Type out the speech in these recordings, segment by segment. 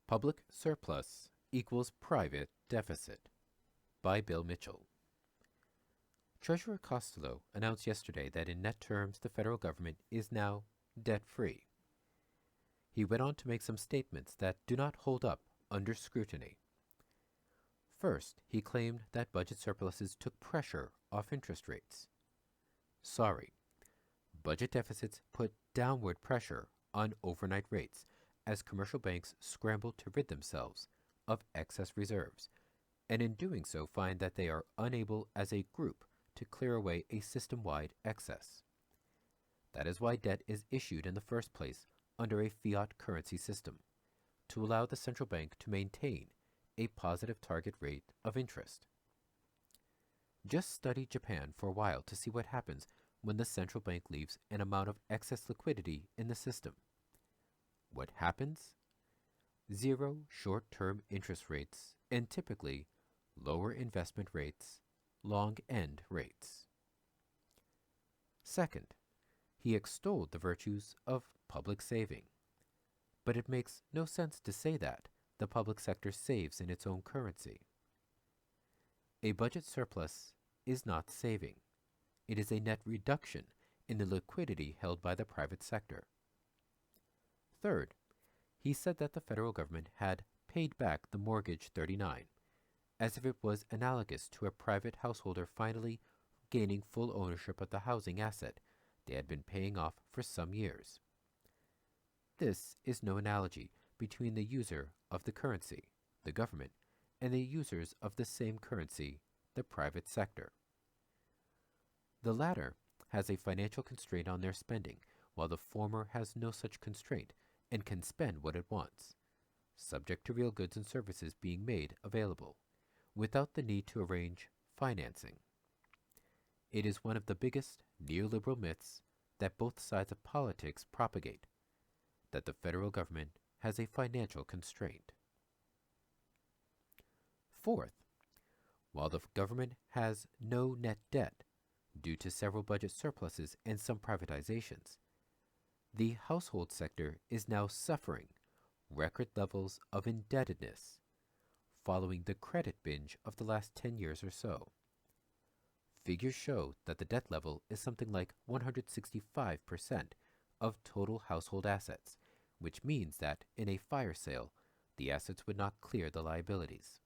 Public surplus equals private deficit by Bill Mitchell. Treasurer Costello announced yesterday that in net terms the federal government is now debt-free. He went on to make some statements that do not hold up under scrutiny. First, he claimed that budget surpluses took pressure off interest rates. Sorry. Budget deficits put downward pressure on overnight rates as commercial banks scramble to rid themselves of excess reserves, and in doing so find that they are unable as a group to clear away a system-wide excess. That is why debt is issued in the first place under a fiat currency system, to allow the central bank to maintain a positive target rate of interest. Just study Japan for a while to see what happens when the central bank leaves an amount of excess liquidity in the system. What happens? Zero short-term interest rates and typically lower investment rates, long-end rates. Second, he extolled the virtues of public saving. But it makes no sense to say that the public sector saves in its own currency. A budget surplus is not saving. It is a net reduction in the liquidity held by the private sector. Third, he said that the federal government had paid back the Mortgage 39, as if it was analogous to a private householder finally gaining full ownership of the housing asset they had been paying off for some years. This is no analogy between the user of the currency, the government, and the users of the same currency, the private sector. The latter has a financial constraint on their spending, while the former has no such constraint and can spend what it wants, subject to real goods and services being made available, without the need to arrange financing. It is one of the biggest neoliberal myths that both sides of politics propagate, that the federal government has a financial constraint. Fourth, while the government has no net debt due to several budget surpluses and some privatizations, the household sector is now suffering record levels of indebtedness following the credit binge of the last 10 years or so. Figures show that the debt level is something like 165% of total household assets, which means that in a fire sale, the assets would not clear the liabilities.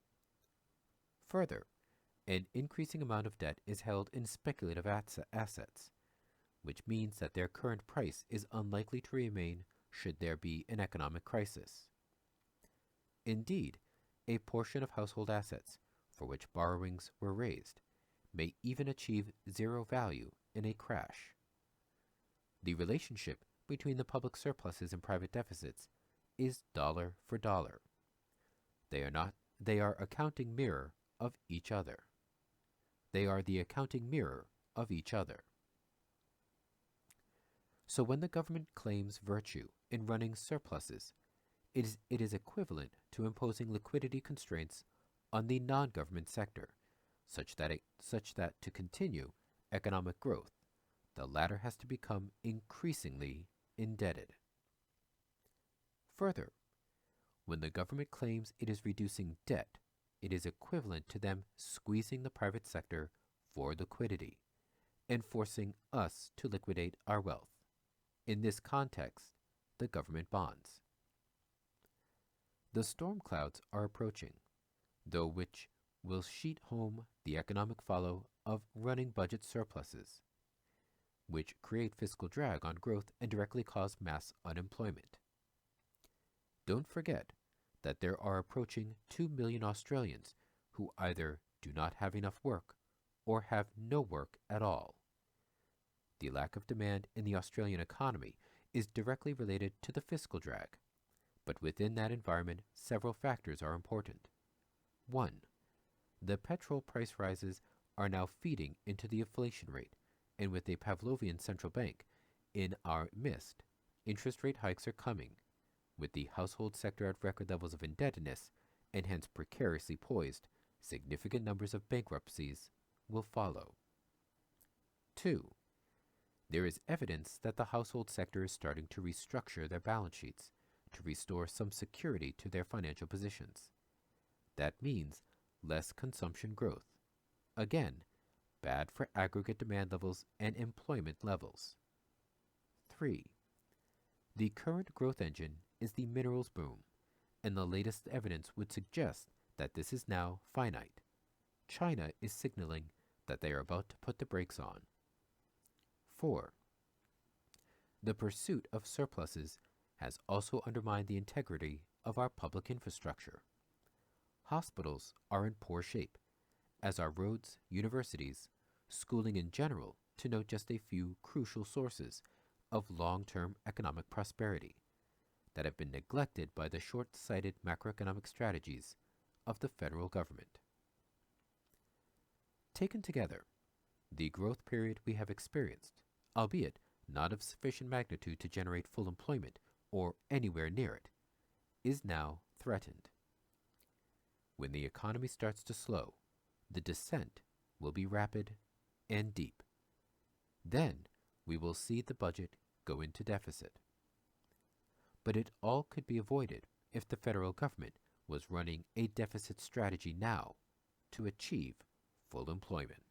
Further, an increasing amount of debt is held in speculative assets, which means that their current price is unlikely to remain should there be an economic crisis. Indeed, a portion of household assets for which borrowings were raised may even achieve zero value in a crash. The relationship between the public surpluses and private deficits is dollar for dollar. They are accounting mirror of each other. They are the accounting mirror of each other. So when the government claims virtue in running surpluses, it is equivalent to imposing liquidity constraints on the non-government sector, such that to continue economic growth, the latter has to become increasingly indebted. Further, when the government claims it is reducing debt, it is equivalent to them squeezing the private sector for liquidity and forcing us to liquidate our wealth. In this context, the government bonds. The storm clouds are approaching, though which will sheet home the economic follow of running budget surpluses, which create fiscal drag on growth and directly cause mass unemployment. Don't forget that there are approaching 2 million Australians who either do not have enough work or have no work at all. The lack of demand in the Australian economy is directly related to the fiscal drag, but within that environment, several factors are important. 1. The petrol price rises are now feeding into the inflation rate, and with a Pavlovian central bank in our midst, interest rate hikes are coming, with the household sector at record levels of indebtedness and hence precariously poised, significant numbers of bankruptcies will follow. 2. There is evidence that the household sector is starting to restructure their balance sheets to restore some security to their financial positions. That means less consumption growth. Again, bad for aggregate demand levels and employment levels. 3. The current growth engine is the minerals boom, and the latest evidence would suggest that this is now finite. China is signaling that they are about to put the brakes on. 4. The pursuit of surpluses has also undermined the integrity of our public infrastructure. Hospitals are in poor shape, as are roads, universities, schooling in general, to note just a few crucial sources of long-term economic prosperity that have been neglected by the short-sighted macroeconomic strategies of the federal government. Taken together, the growth period we have experienced, albeit not of sufficient magnitude to generate full employment or anywhere near it, is now threatened. When the economy starts to slow, the descent will be rapid and deep. Then we will see the budget go into deficit. But it all could be avoided if the federal government was running a deficit strategy now to achieve full employment.